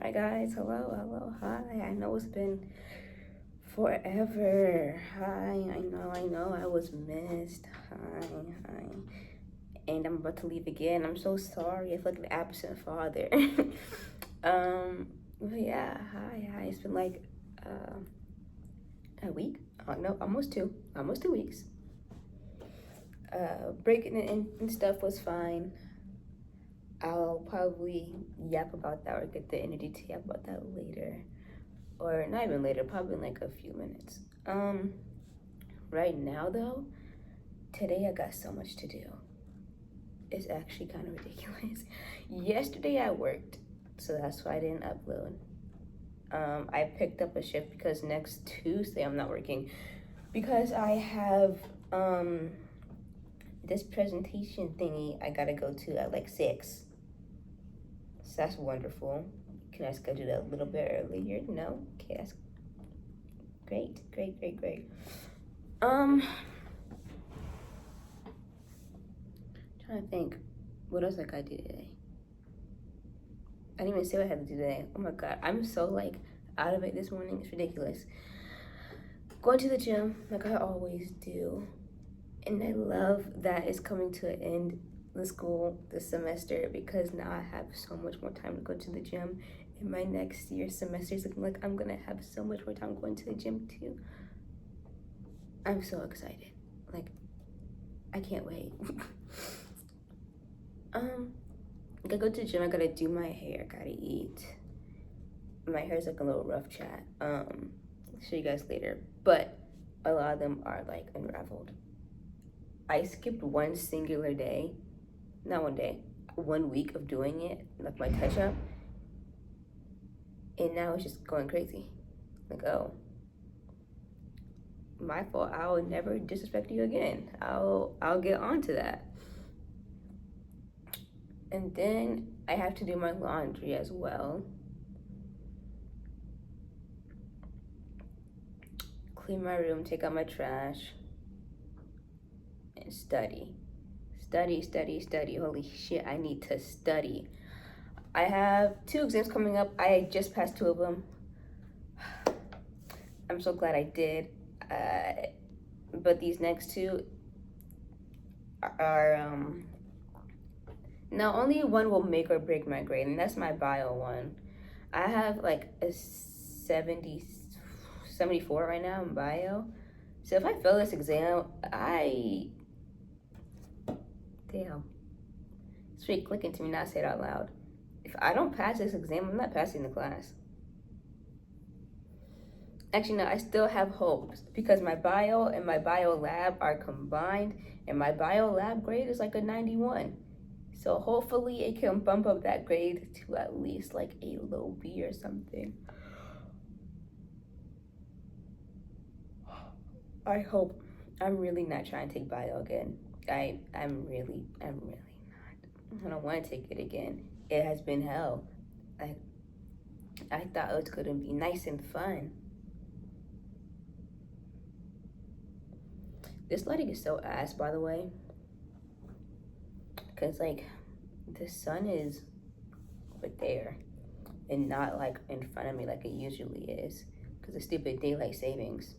Hi guys, hello, hi. I know it's been forever. Hi, I know, I was missed. Hi. And I'm about to leave again. I'm so sorry. I feel like an absent father. But yeah, hi. It's been like a week. Oh no, almost 2 weeks. Breaking it in and stuff was fine. I'll probably yap about that or get the energy to yap about that later. Or not even later, probably in like a few minutes. Right now though, today I got so much to do. It's actually kind of ridiculous. Yesterday I worked, so that's why I didn't upload. I picked up a shift because next Tuesday I'm not working because I have this presentation thingy I gotta go to at like 6. So that's wonderful. Can I schedule that a little bit earlier? No? Okay, that's great. Um, Trying to think, what else I gotta do today? I didn't even say what I had to do today. Oh my god, I'm so like out of it this morning. It's ridiculous. Going to the gym like I always do, and I love that it's coming to an end, the school this semester, because now I have so much more time to go to the gym. And my next year semester is looking like I'm gonna have so much more time going to the gym too. I'm so excited. Like, I can't wait. I gotta go to the gym, I gotta do my hair, gotta eat. My hair's like a little rough chat. Show you guys later. But a lot of them are like unraveled. I skipped one singular day, not one day, 1 week of doing it, like my touch up, and now it's just going crazy. Like, oh, my fault. I'll never disrespect you again. I'll get on to that. And then I have to do my laundry as well. Clean my room, take out my trash, and study. Study. Holy shit, I need to study. I have 2 exams coming up. I just passed 2 of them. I'm so glad I did. But these next 2 are now only one will make or break my grade, and that's my bio one. I have like a 74 right now in bio. So if I fail this exam, damn. It's really clicking to me not say it out loud. If I don't pass this exam, I'm not passing the class. Actually, no, I still have hopes because my bio and my bio lab are combined, and my bio lab grade is like a 91. So hopefully it can bump up that grade to at least like a low B or something. I hope. I'm really not trying to take bio again. I'm really not. I don't want to take it again. It has been hell. I thought it was gonna be nice and fun. This lighting is so ass, by the way. Cause like the sun is over there and not like in front of me like it usually is. Cause of stupid daylight savings.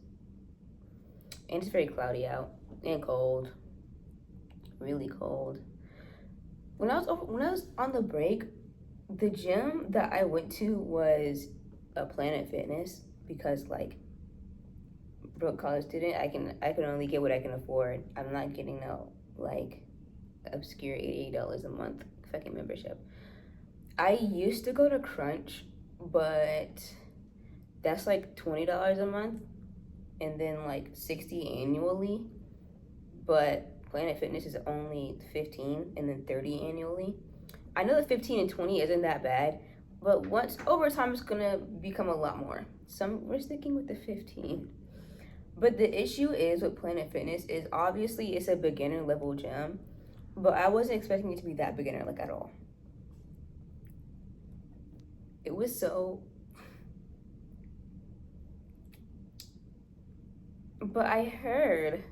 And it's very cloudy out and cold. Really cold. When I was on the break, the gym that I went to was a Planet Fitness because like broke college student, I can only get what I can afford. I'm not getting no like obscure $88 a month fucking membership. I used to go to Crunch, but that's like $20 a month and then like 60 annually. But Planet Fitness is only 15 and then 30 annually. I know the 15 and 20 isn't that bad, but once over time it's gonna become a lot more. We're sticking with the 15. But the issue is with Planet Fitness is obviously it's a beginner level gym, but I wasn't expecting it to be that beginner like at all. It was so. But I heard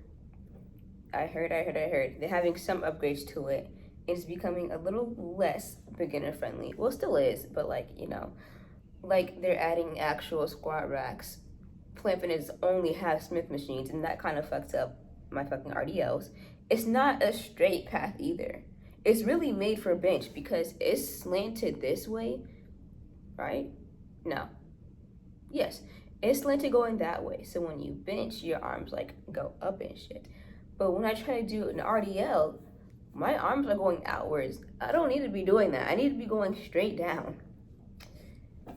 they're having some upgrades to it. It's becoming a little less beginner friendly. Well, it still is, but like, Like they're adding actual squat racks. Plant Fitness only has Smith machines, and that kind of fucks up my fucking RDLs. It's not a straight path either. It's really made for bench because it's slanted this way, right? No. Yes. It's slanted going that way. So when you bench, your arms like go up and shit. But when I try to do an RDL, my arms are going outwards. I don't need to be doing that. I need to be going straight down.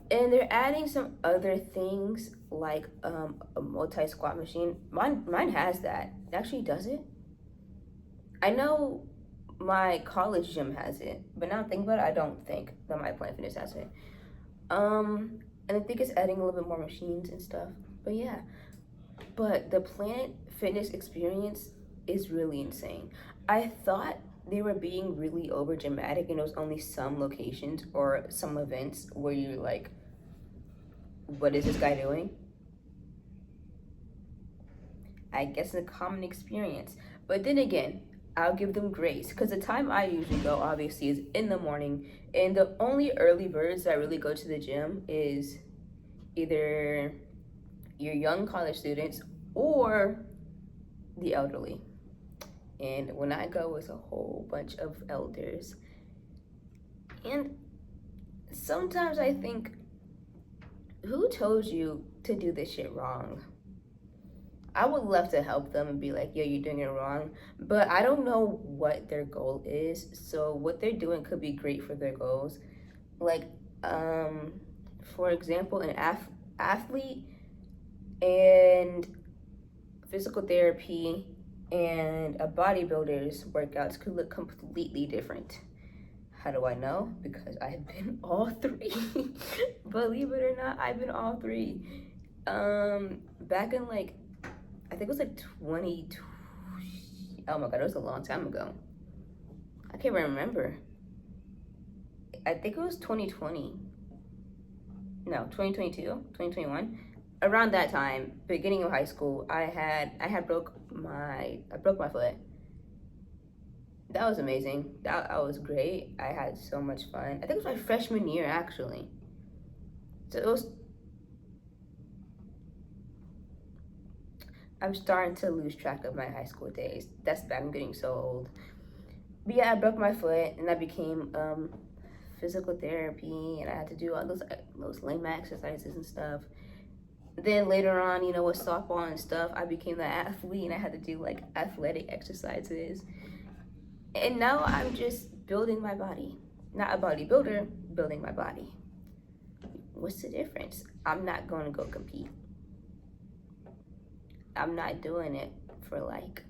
And they're adding some other things like a multi squat machine. Mine has that. It actually does it. I know my college gym has it, but now I'm thinking about it, I don't think that my Planet Fitness has it. And I think it's adding a little bit more machines and stuff. But yeah, but the Planet Fitness experience is really insane. I thought they were being really over dramatic and it was only some locations or some events where you're like, what is this guy doing? I guess it's a common experience. But then again, I'll give them grace because the time I usually go obviously is in the morning, and the only early birds that really go to the gym is either your young college students or the elderly. And when I go, it's a whole bunch of elders. And sometimes I think, who told you to do this shit wrong? I would love to help them and be like, yo, you're doing it wrong. But I don't know what their goal is. So what they're doing could be great for their goals. Like, for example, an athlete and physical therapy and a bodybuilder's workouts could look completely different. How do I know? Because I've been all three. Believe it or not, I've been all three. Back in like, I think it was like 20, oh my God, it was a long time ago. I can't remember. I think it was 2020. No, 2022, 2021. Around that time, beginning of high school, I broke my foot. That was amazing. That was great. I had so much fun. I think it was my freshman year actually. So it was, I'm starting to lose track of my high school days. That's bad, I'm getting so old. But yeah, I broke my foot and I became physical therapy, and I had to do all those lame exercises and stuff. Then later on, you know, with softball and stuff, I became the athlete and I had to do like athletic exercises. And now I'm just building my body. Not a bodybuilder, building my body. What's the difference? I'm not going to go compete. I'm not doing it for like,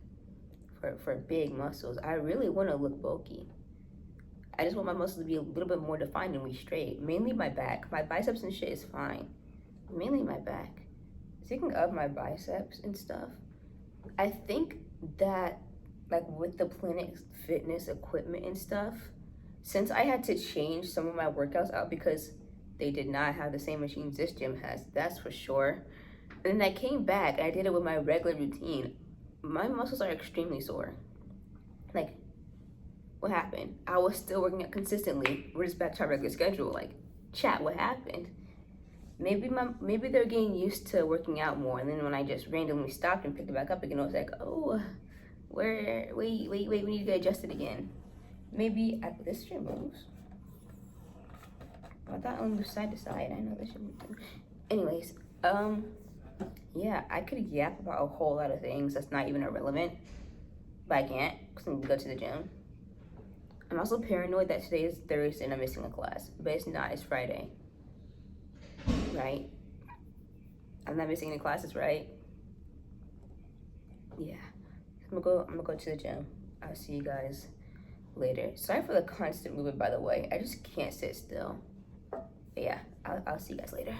for big muscles. I really want to look bulky. I just want my muscles to be a little bit more defined and be straight. Mainly my back. My biceps and shit is fine. Mainly my back. Speaking of my biceps and stuff, I think that like with the Planet Fitness equipment and stuff, since I had to change some of my workouts out because they did not have the same machines this gym has, that's for sure. And then I came back and I did it with my regular routine. My muscles are extremely sore. Like, what happened? I was still working out consistently. We're just back to our regular schedule. Like, chat, what happened? Maybe they're getting used to working out more, and then when I just randomly stopped and picked it back up again, I was like, oh, wait, we need to get adjusted again. Maybe this shit moves. I thought it moved side to side. I know this shit moves. Anyways, yeah, I could yap about a whole lot of things that's not even irrelevant, but I can't because I need to go to the gym. I'm also paranoid that today is Thursday and I'm missing a class, but it's not. It's Friday, right? I'm not missing any classes, right? Yeah, I'm gonna go to the gym. I'll see you guys later. Sorry for the constant movement, by the way. I just can't sit still. But yeah, I'll see you guys later.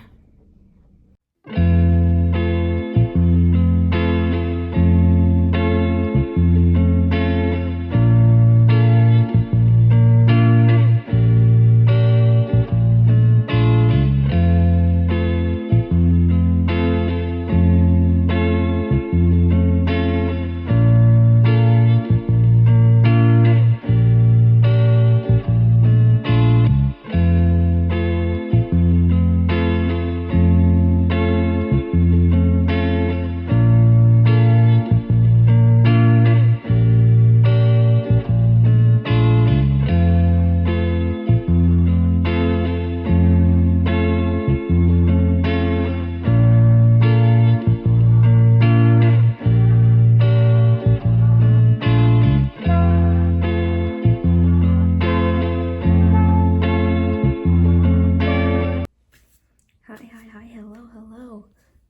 Hi, hello, hello.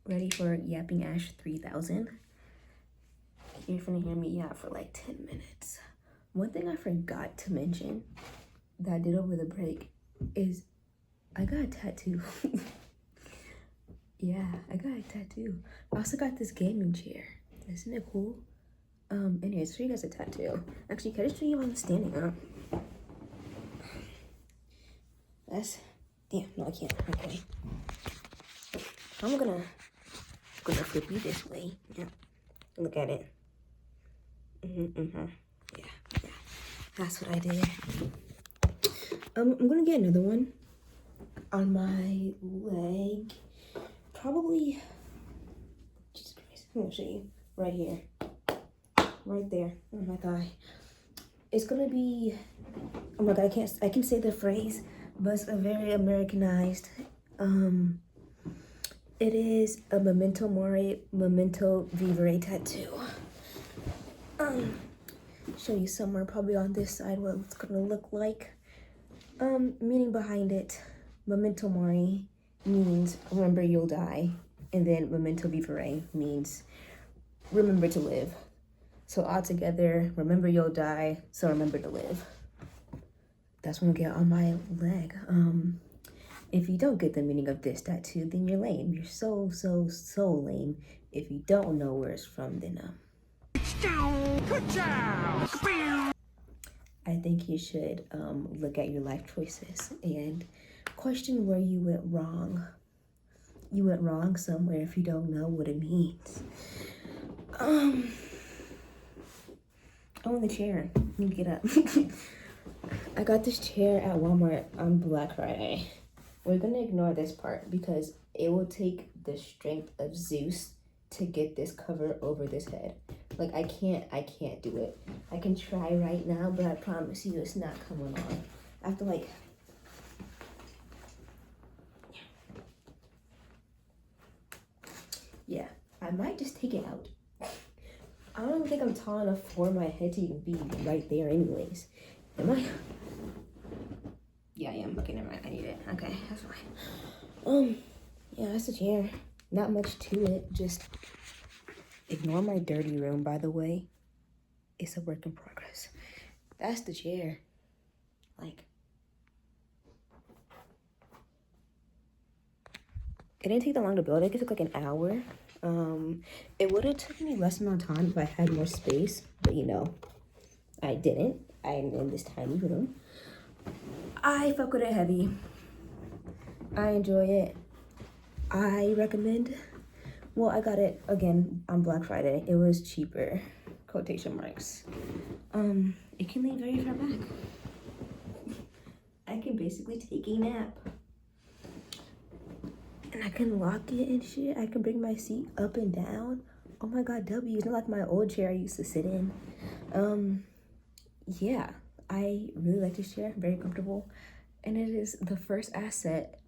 Ready for Yapping Ash 3000? You're gonna hear me yap for like 10 minutes. One thing I forgot to mention that I did over the break is I got a tattoo. Yeah, I got a tattoo. I also got this gaming chair. Isn't it cool? Anyways, show you guys a tattoo. Actually, can I just show you while I'm standing up? That's, damn, no I can't, okay. I'm gonna flip you this way. Yeah, look at it. Yeah, that's what I did. I'm gonna get another one on my leg. Probably, Jesus Christ, I'm gonna show you right here. Right there, on my thigh. It's gonna be, oh my God, I can say the phrase, but it's a very Americanized, it is a memento mori, memento vivere tattoo. Show you somewhere probably on this side what it's gonna look like. Meaning behind it, memento mori means remember you'll die, and then memento vivere means remember to live. So all together, remember you'll die, so remember to live. That's what I get on my leg. If you don't get the meaning of this tattoo, then you're lame. You're so lame. If you don't know where it's from, then good job. I think you should look at your life choices and question where you went wrong. You went wrong somewhere if you don't know what it means. Oh, the chair. Let me get up. I got this chair at Walmart on Black Friday. We're gonna ignore this part because it will take the strength of Zeus to get this cover over this head. Like I can't do it. I can try right now, but I promise you it's not coming on. I have to like, yeah, I might just take it out. I don't even think I'm tall enough for my head to even be right there anyways. Am I? Yeah, I am. Okay, never mind. I need it. Okay, that's fine. Yeah, that's the chair. Not much to it. Just ignore my dirty room, by the way. It's a work in progress. That's the chair. Like, it didn't take that long to build. I think it took like an hour. It would have taken me less amount of time if I had more space, but you know, I didn't. I'm in this tiny room. I fuck with it heavy. I enjoy it. I recommend. Well, I got it again on Black Friday. It was cheaper, quotation marks. It can lay very far back. I can basically take a nap. And I can lock it and shit. I can bring my seat up and down. Oh my God, W, it's not like my old chair I used to sit in. Yeah, I really like this chair, very comfortable. And it is the first asset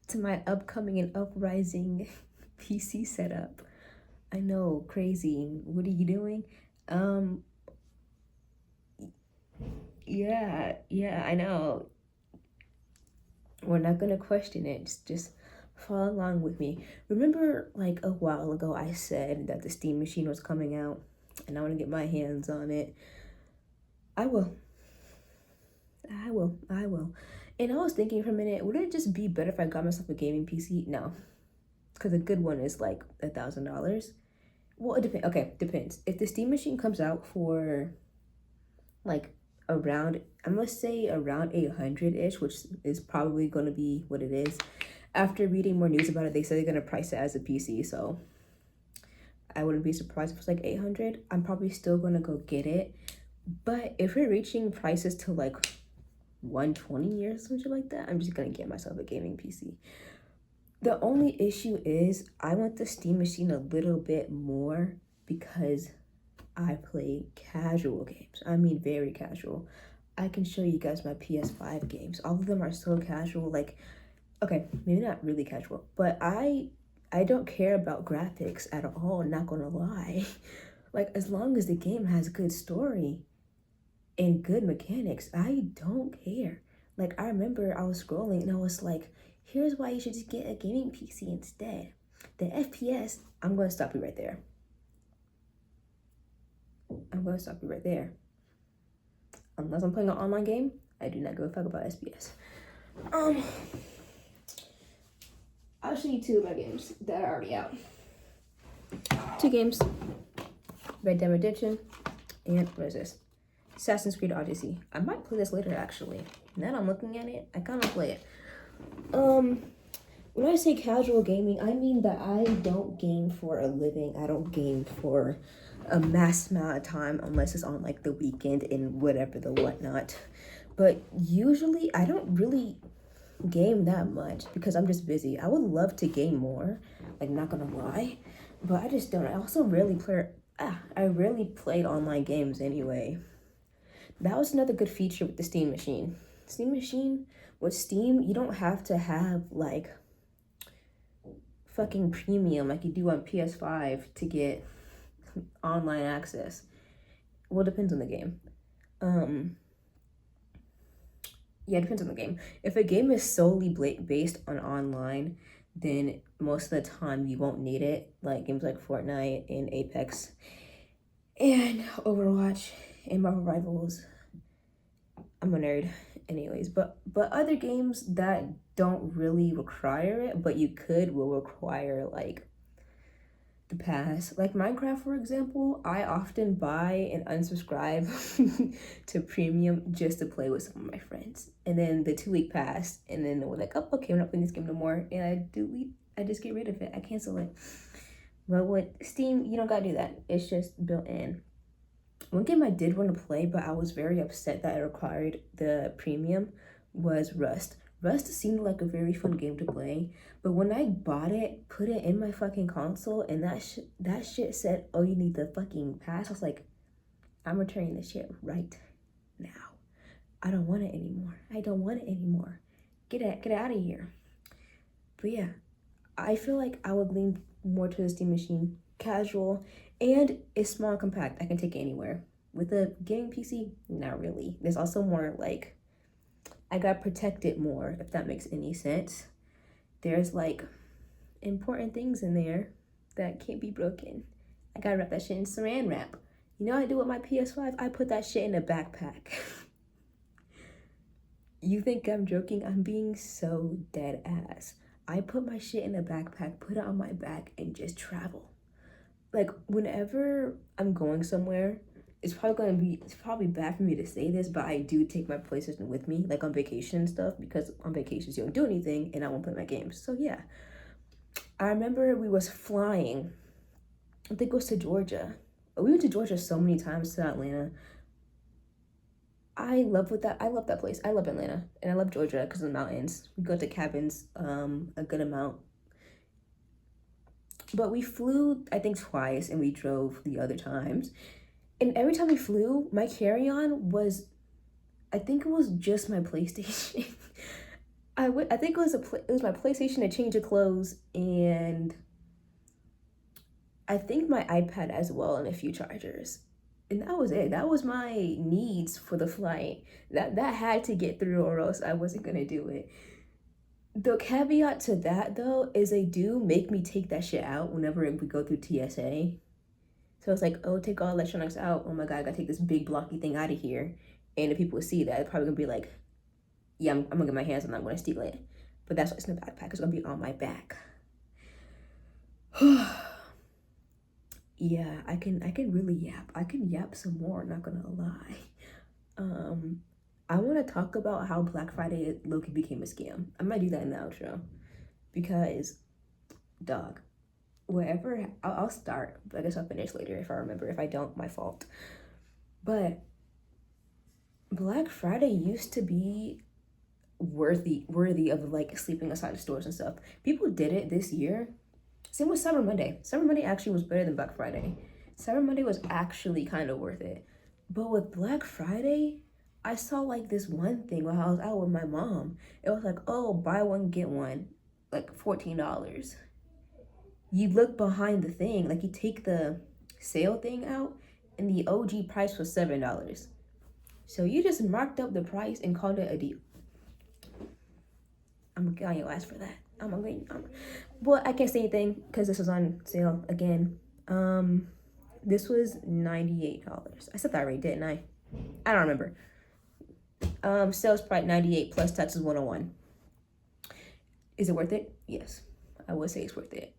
to my upcoming and uprising PC setup. I know, crazy. What are you doing? Yeah, I know. We're not gonna question it. Just follow along with me. Remember, like a while ago, I said that the Steam Machine was coming out, and I want to get my hands on it. I will. And I was thinking for a minute, would it just be better if I got myself a gaming PC? No, because a good one is like $1,000. Well, it depends. Okay, depends. If the Steam Machine comes out for like around, I'm gonna say around 800-ish, which is probably gonna be what it is. After reading more news about it, they said they're gonna price it as a PC, so I wouldn't be surprised if it's like 800. I'm probably still gonna go get it. But if we're reaching prices to like 120 or something like that, I'm just gonna get myself a gaming PC. The only issue is I want the Steam Machine a little bit more because I play casual games. I mean very casual. I can show you guys my PS5 games. All of them are so casual. Like, okay, maybe not really casual, but I don't care about graphics at all, not gonna lie. Like, as long as the game has good story and good mechanics, I don't care. Like, I remember I was scrolling and I was like, Here's why you should just get a gaming PC instead. The FPS, I'm going to stop you right there. Unless I'm playing an online game, I do not give a fuck about SPS. I'll show you 2 of my games that are already out. 2 games. Red Dead Redemption and what is this? Assassin's Creed Odyssey. I might play this later actually. Now that I'm looking at it, I kind of play it. When I say casual gaming, I mean that I don't game for a living. I don't game for a mass amount of time unless it's on like the weekend and whatever the whatnot. But usually I don't really game that much because I'm just busy. I would love to game more, like not gonna lie, but I just don't. I also rarely played online games anyway. That was another good feature with the Steam Machine. With Steam, you don't have to have like fucking premium like you do on PS5 to get online access. Well, it depends on the game. Yeah, it depends on the game. If a game is solely based on online, then most of the time you won't need it. Like games like Fortnite and Apex and Overwatch and Marvel Rivals. I'm a nerd anyways, but other games that don't really require it, but you will require like the pass. Like Minecraft, for example, I often buy and unsubscribe to premium just to play with some of my friends. And then the 2-week pass, and then we're like, oh, okay, I'm not playing this game no more. And I just get rid of it. I cancel it. But with Steam, you don't gotta do that. It's just built in. One game I did want to play, but I was very upset that it required the premium, was Rust. Rust seemed like a very fun game to play, but when I bought it, put it in my fucking console, and that shit said, oh, you need the fucking pass. I was like, I'm returning this shit right now. I don't want it anymore. Get it out of here. But yeah, I feel like I would lean more to the Steam Machine. Casual, and it's small and compact. I can take it anywhere. With a gaming PC, not really. There's also more like, I got protected more, if that makes any sense. There's like important things in there that can't be broken. I gotta wrap that shit in saran wrap. You know what I do with my PS5? I put that shit in a backpack. You think I'm joking? I'm being so dead ass. I put my shit in a backpack, put it on my back, and just travel. Like, whenever I'm going somewhere, it's probably bad for me to say this, but I do take my PlayStation with me, like on vacation and stuff, because on vacations you don't do anything and I won't play my games. So yeah, I remember we was flying, I think it was to Georgia. We went to Georgia so many times, to Atlanta. I love that place. I love Atlanta and I love Georgia because of the mountains. We go to cabins a good amount. But we flew, I think, twice, and we drove the other times. And every time we flew, my carry-on was, I think it was just my PlayStation. I think it was my PlayStation, a change of clothes, and I think my iPad as well, and a few chargers. And that was it. That was my needs for the flight. That had to get through, or else I wasn't gonna do it. The caveat to that, though, is they do make me take that shit out whenever we go through TSA. So it's like, oh, take all electronics out. Oh my God, I gotta take this big blocky thing out of here. And if people see that, they're probably gonna be like, yeah, I'm gonna get my hands on that, I'm gonna steal it. But that's why it's in the backpack. It's gonna be on my back. Yeah, I can really yap. I can yap some more, not gonna lie. I want to talk about how Black Friday low-key became a scam. I might do that in the outro because, dog, wherever, I'll start, but I guess I'll finish later if I remember. If I don't, my fault. But Black Friday used to be worthy of like sleeping aside of stores and stuff. People did it this year. Same with Cyber Monday. Cyber Monday actually was better than Black Friday. Cyber Monday was actually kind of worth it. But with Black Friday, I saw like this one thing while I was out with my mom. It was like, oh, buy one, get one, like $14. You look behind the thing, like you take the sale thing out, and the OG price was $7. So you just marked up the price and called it a deal. I'm gonna get on your ass for that. But I can't say anything because this was on sale again. This was $98. I said that right, didn't I? I don't remember. Sales price 98 plus taxes 101. Is it worth it? Yes, I would say it's worth it.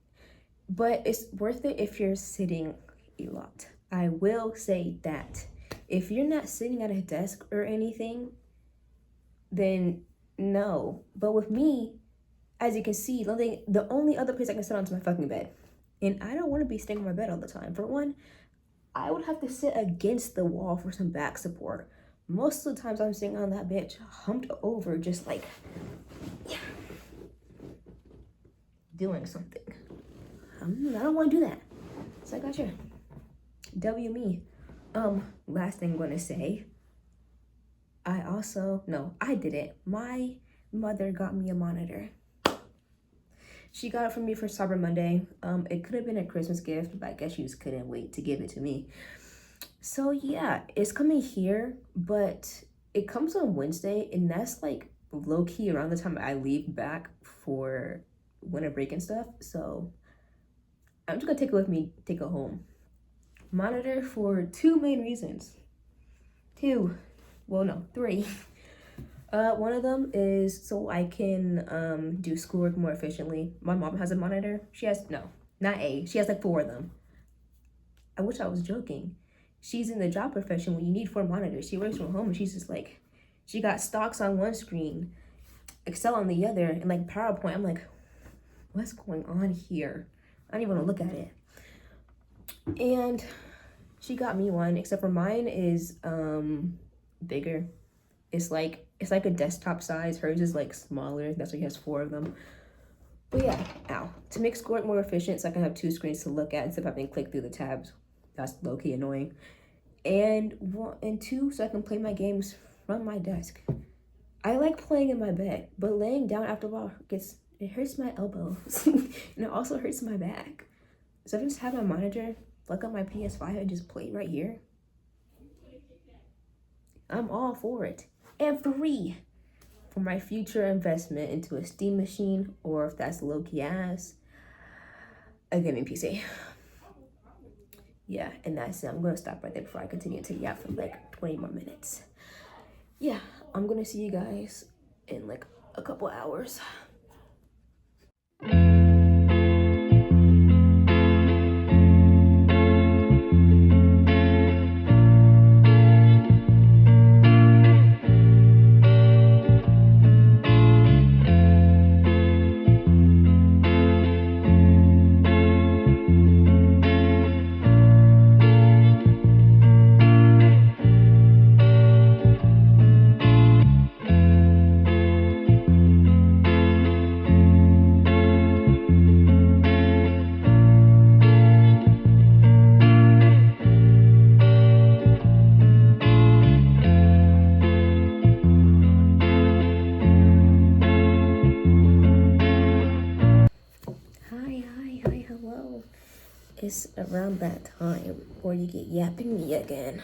But it's worth it if you're sitting a lot. I will say that. If you're not sitting at a desk or anything, then no. But with me, as you can see, the only other place I can sit on is my fucking bed. And I don't want to be staying on my bed all the time. For one, I would have to sit against the wall for some back support. Most of the times I'm sitting on that bitch humped over, just like doing something. I don't want to do that. So I got you. W me. Last thing I'm gonna say. I didn't. My mother got me a monitor. She got it for me for Cyber Monday. It could have been a Christmas gift, but I guess she just couldn't wait to give it to me. So yeah, it's coming here, but it comes on Wednesday, and that's like low-key around the time I leave back for winter break and stuff. So I'm just gonna take it with me, take it home. Monitor for two main reasons. Three. One of them is so I can do schoolwork more efficiently. My mom has a monitor. She has like 4 of them. I wish I was joking. She's in the job profession when you need 4 monitors. She works from home and she's just like, she got stocks on one screen, Excel on the other, and like PowerPoint. I'm like, what's going on here? I don't even want to look at it. And she got me one, except for mine is bigger. It's like a desktop size. Hers is like smaller. That's why she has 4 of them. But yeah, to make schoolwork more efficient, so I can have 2 screens to look at instead of having to click through the tabs. That's low-key annoying. And 2, so I can play my games from my desk. I like playing in my bed, but laying down after a while it hurts my elbows. And it also hurts my back. So I just have my monitor, plug up my PS5, and just play right here. I'm all for it. And free for my future investment into a Steam machine, or if that's low-key ass, a gaming PC. Yeah, and that's it. I'm gonna stop right there before I continue to yap for like 20 more minutes. Yeah, I'm gonna see you guys in like a couple hours. Hi, hello. It's around that time where you get yapping me again.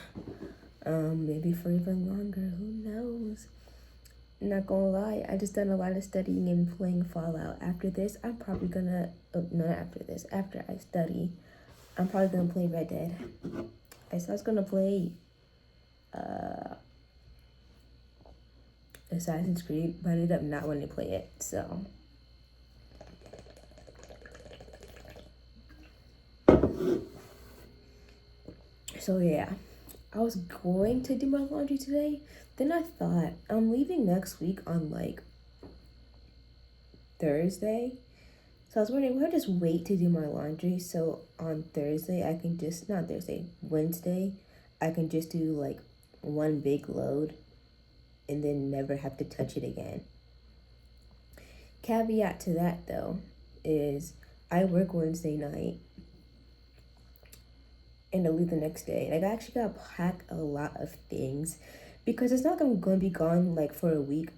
Maybe for even longer, who knows? Not gonna lie, I just done a lot of studying and playing Fallout. After this, I'm probably gonna, after I study, I'm probably gonna play Red Dead. I was gonna play, Assassin's Creed, but I ended up not wanting to play it, so. So yeah, I was going to do my laundry today. Then I thought, I'm leaving next week on like Thursday. So I was wondering, why just wait to do my laundry? So on Wednesday, I can just do like one big load and then never have to touch it again. Caveat to that though is I work Wednesday night and I leave the next day. Like I actually gotta pack a lot of things because it's not gonna be gone like for a week.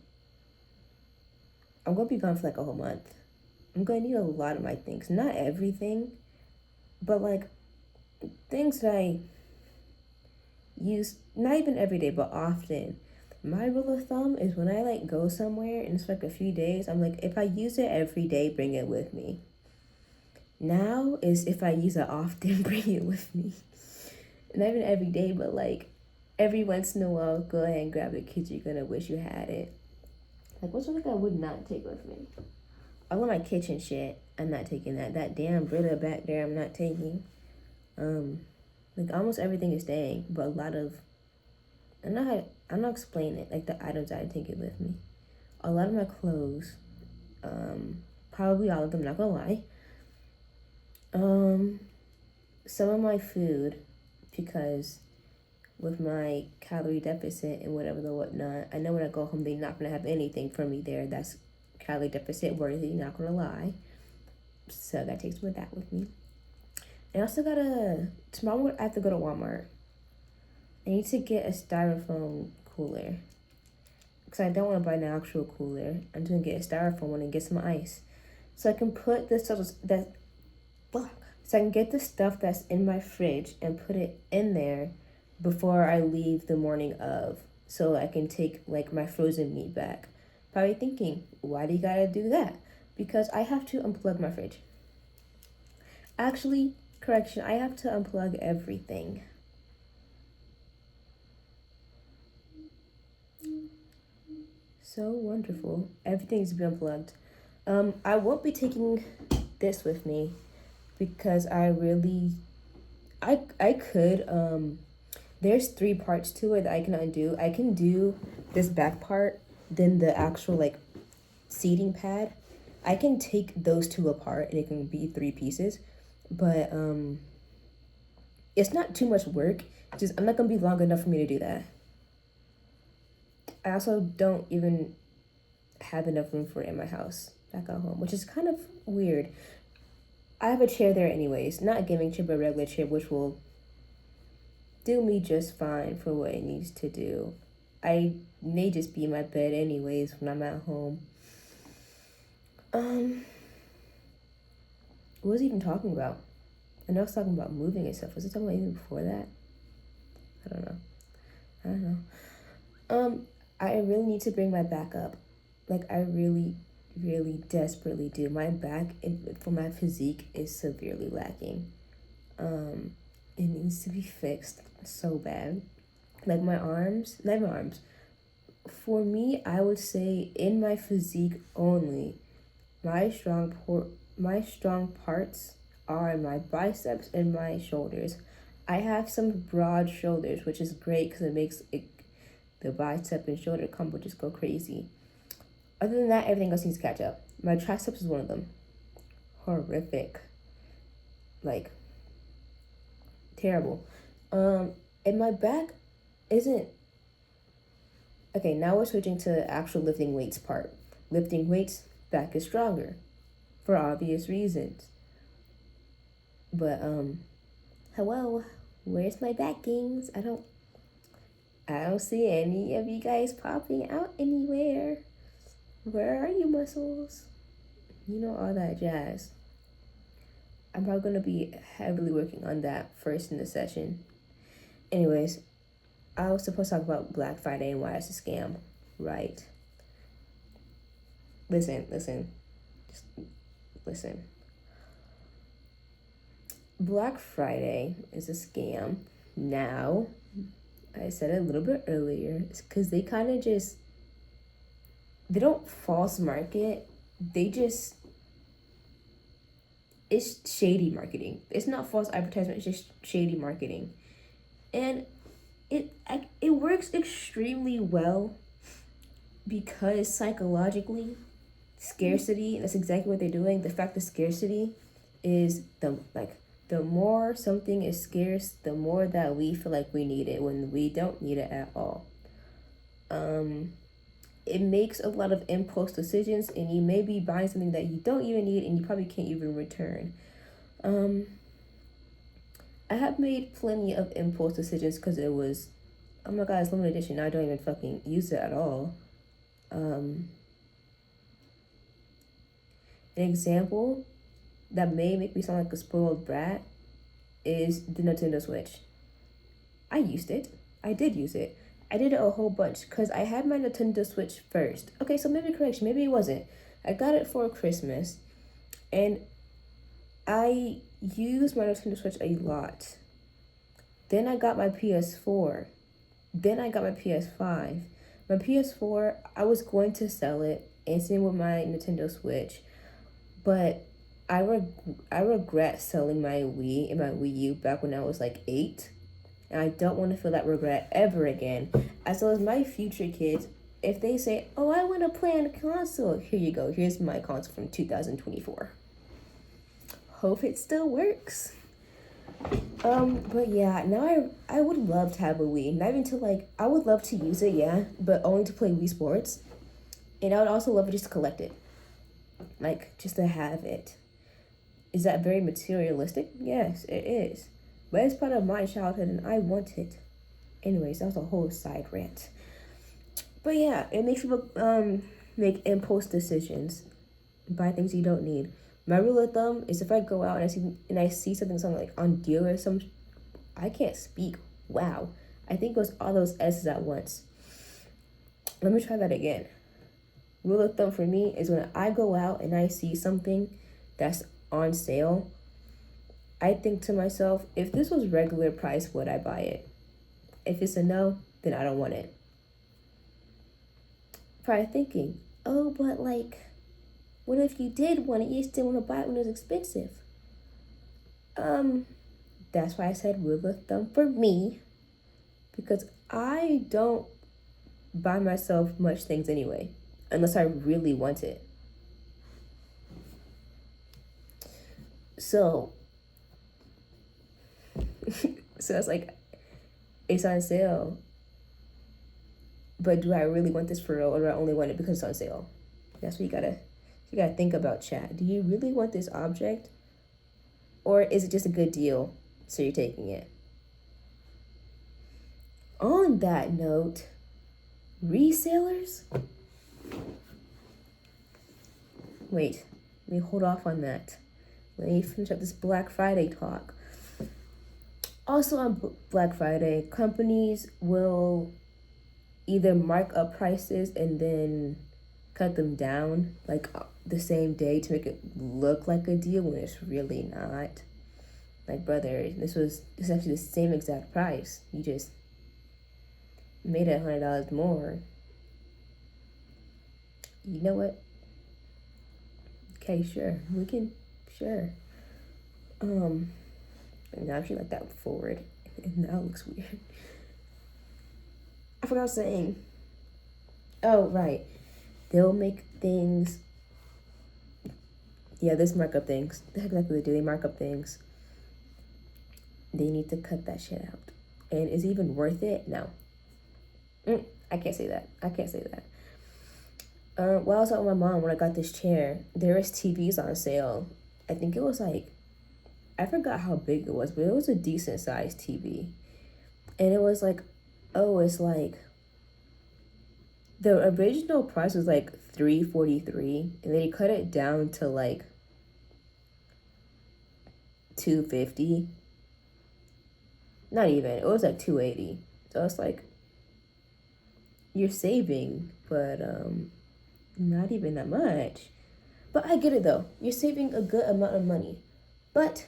I'm gonna be gone for like a whole month. I'm gonna need a lot of my things. Not everything, but like things that I use, not even every day, but often. My rule of thumb is when I like go somewhere and it's like a few days, I'm like, if I use it every day, bring it with me. Now is if I use it often, bring it with me. Not even every day, but like every once in a while, go ahead and grab the kids. You're gonna wish you had it. Like, what's something I would not take with me? All of my kitchen shit, I'm not taking that. That damn Brita back there, I'm not taking. Like almost everything is staying, but a lot of, I'm not explaining it. Like the items I take it with me. A lot of my clothes, probably all of them. Not gonna lie. Some of my food, because with my calorie deficit and whatever the whatnot, I know when I go home they're not gonna have anything for me there that's calorie deficit worthy, not gonna lie. So I gotta take some of that with me. And I also tomorrow I have to go to Walmart. I need to get a styrofoam cooler. Because I don't want to buy an actual cooler. I'm just gonna get a styrofoam one and get some ice. So I can put the stuff so I can get the stuff that's in my fridge and put it in there before I leave the morning of, so I can take like my frozen meat back. Probably thinking, why do you gotta do that? Because I have to unplug my fridge. Actually, correction, I have to unplug everything. So wonderful. Everything's been unplugged. I won't be taking this with me because I could, there's 3 parts to it that I can undo. I can do this back part, then the actual like seating pad. I can take those 2 apart and it can be 3 pieces, but it's not too much work. Just I'm not gonna be long enough for me to do that. I also don't even have enough room for it in my house back at home, which is kind of weird. I have a chair there anyways, not a gaming chair, but a regular chair, which will do me just fine for what it needs to do. I may just be in my bed anyways when I'm at home. What was he even talking about? I know I was talking about moving and stuff. Was it talking about even before that? I don't know. I really need to bring my back up. Like, I really, really desperately do. My back, for my physique, is severely lacking. It needs to be fixed so bad. Like, not my arms. For me, I would say in my physique only, my strong parts are my biceps and my shoulders. I have some broad shoulders, which is great because it makes the bicep and shoulder combo just go crazy. Other than that, everything else needs to catch up. My triceps is one of them. Horrific. Like, terrible. And my back isn't... Okay, now we're switching to actual lifting weights part. Lifting weights, back is stronger. For obvious reasons. But, hello, where's my backings? I don't see any of you guys popping out anywhere. Where are you, muscles? You know, all that jazz. I'm probably going to be heavily working on that first in the session. Anyways, I was supposed to talk about Black Friday and why it's a scam, right? Listen. Just listen. Black Friday is a scam. Now, I said it a little bit earlier, it's because they kind of they don't false market. It's shady marketing. It's not false advertisement, it's just shady marketing. And it works extremely well because psychologically, scarcity, that's exactly what they're doing. The fact that scarcity is the more something is scarce, the more that we feel like we need it when we don't need it at all. It makes a lot of impulse decisions, and you may be buying something that you don't even need and you probably can't even return. I have made plenty of impulse decisions because it was, oh my god, it's limited edition. Now I don't even fucking use it at all. An example that may make me sound like a spoiled brat is the Nintendo Switch. I did use it. I did it a whole bunch because I had my Nintendo Switch first. Okay, so maybe correction, maybe it wasn't. I got it for Christmas, and I used my Nintendo Switch a lot. Then I got my PS4. Then I got my PS5. My PS4, I was going to sell it, and same with my Nintendo Switch, but I regret selling my Wii and my Wii U back when I was like 8, and I don't want to feel that regret ever again. As well as my future kids, if they say, "Oh, I want to play on a console," here you go. Here's my console from 2024. Hope it still works. But yeah, now I would love to have a Wii. Not even to like, I would love to use it, yeah, but only to play Wii Sports. And I would also love it just to collect it. Like, just to have it. Is that very materialistic? Yes, it is. But it's part of my childhood and I want it. Anyways, that was a whole side rant. But yeah, it makes people make impulse decisions. Buy things you don't need. My rule of thumb is if I go out and I see something like on deal or some, I can't speak. Wow, I think it was all those S's at once. Let me try that again. Rule of thumb for me is when I go out and I see something that's on sale, I think to myself, if this was regular price, would I buy it? If it's a no, then I don't want it. Probably thinking, oh, but like, what if you did want it, you still want to buy it when it was expensive? That's why I said rule of thumb for me, because I don't buy myself much things anyway, unless I really want it. So it's like, it's on sale, but do I really want this for real, or do I only want it because it's on sale? That's what you gotta think about, chat. Do you really want this object, or is it just a good deal, so you're taking it? On that note, resellers? Wait, let me hold off on that. Let me finish up this Black Friday talk. Also on Black Friday, companies will either mark up prices and then cut them down like the same day to make it look like a deal when it's really not. Like, brother, this is actually the same exact price. You just made it $100 more. You know what? Okay, sure. We can, sure. Now if you like that forward, and now it looks weird. I forgot what I was saying. Oh, right. They'll make things. Yeah, this markup things. The heck exactly they do. They mark up things. They need to cut that shit out. And is it even worth it? No. I can't say that. While I was out with my mom when I got this chair, there was TVs on sale. I think it was like, I forgot how big it was, but it was a decent sized TV. And it was like, oh, it's like, the original price was like $343, and they cut it down to like $250. Not even. It was like $280. So it's like, you're saving, but not even that much. But I get it though. You're saving a good amount of money. But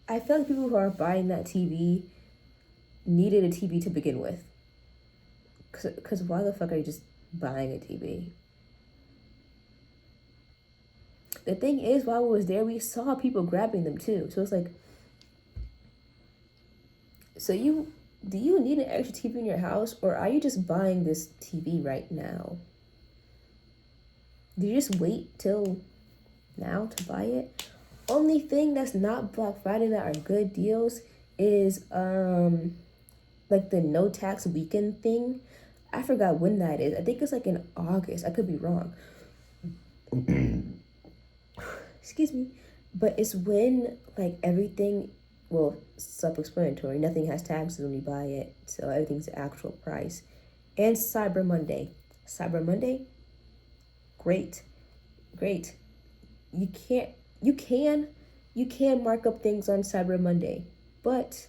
I feel like people who are buying that TV needed a TV to begin with. Cause why the fuck are you just buying a TV? The thing is, while we was there, we saw people grabbing them too. So it's like, so do you need an extra TV in your house, or are you just buying this TV right now? Do you just wait till now to buy it? Only thing that's not Black Friday that are good deals is like the no tax weekend thing. I forgot when that is. I think it's like in August. I could be wrong. Excuse me. But it's when like everything, well, self-explanatory. Nothing has taxes when you buy it. So everything's the actual price. And Cyber Monday. Cyber Monday? Great. You can mark up things on Cyber Monday. But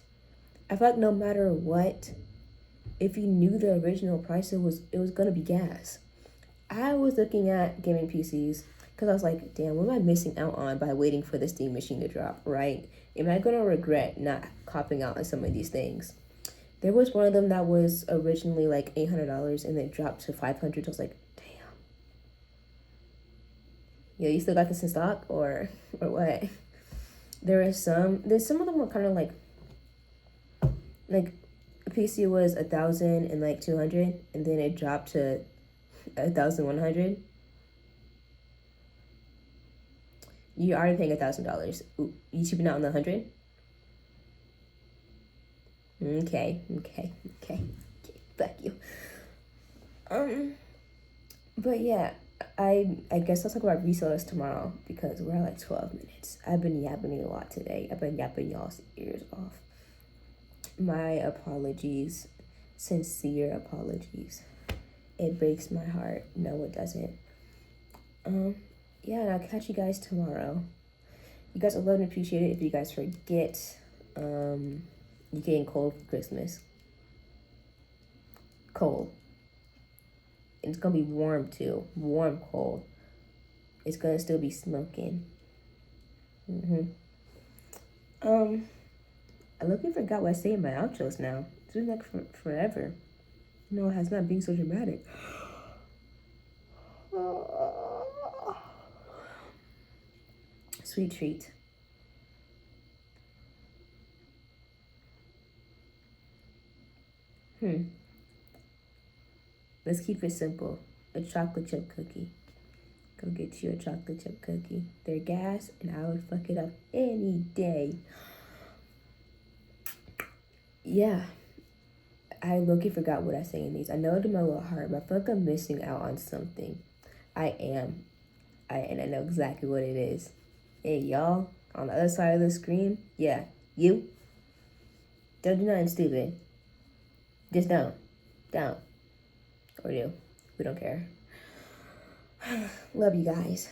I feel like no matter what, if you knew the original price, it was gonna be gas. I was looking at gaming PCs because I was like, damn, what am I missing out on by waiting for the Steam machine to drop, right? Am I gonna regret not copping out on some of these things? There was one of them that was originally like $800 and then dropped to $500. I was like, damn. Yo, you still got this in stock or what? There's some of them were kind of like a PC was 1,000 and like 200, and then it dropped to 1,100. You already paying $1,000. You cheaping out on the 100? Okay. Fuck you. But yeah, I guess I'll talk about resellers tomorrow because we're at like 12 minutes. I've been yapping a lot today. I've been yapping y'all's ears off. My apologies, sincere apologies. It breaks my heart. No, it doesn't. Yeah, and I'll catch you guys tomorrow. You guys will love and appreciate it if you guys forget you're getting cold for Christmas. Cold. And it's gonna be warm too. Warm cold. It's gonna still be smoking. I literally forgot what I say in my outros now. It's been like forever. No, it has not been so dramatic. Sweet treat. Let's keep it simple. A chocolate chip cookie. Go get you a chocolate chip cookie. They're gas, and I would fuck it up any day. Yeah. I low-key forgot what I say in these. I know it in my little heart, but I feel like I'm missing out on something. I am. And I know exactly what it is. Hey, y'all, on the other side of the screen, yeah, you. Don't do nothing stupid. Just don't. Don't. Or do. We don't care. Love you guys.